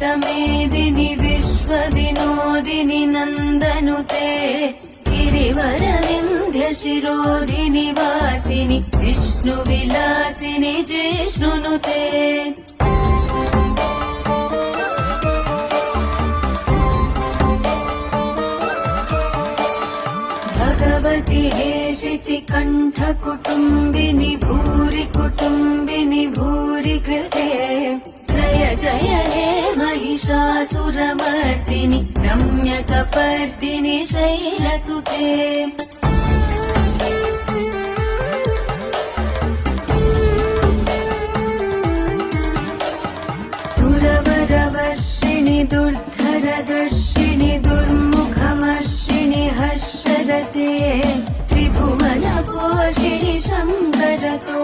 मेदिनि विश्वविनोदिनि नन्दनुते गिरिवरविन्ध्य शिरोधिनि वासिनि विष्णुविलासिनि जिष्णुनुते भगवति हेशिति कण्ठकुटुम्बिनि भूरि कुटुम्बिनि भूरि कृते जय जय हे महिषासुरमर्दिनि रम्यकपर्दिनि शैलसुते सुरवरवर्षिणि दुर्धरदर्शिनि दुर्मुखमर्षिणि हर्षरते त्रिभुवनपोषिणि शङ्करतो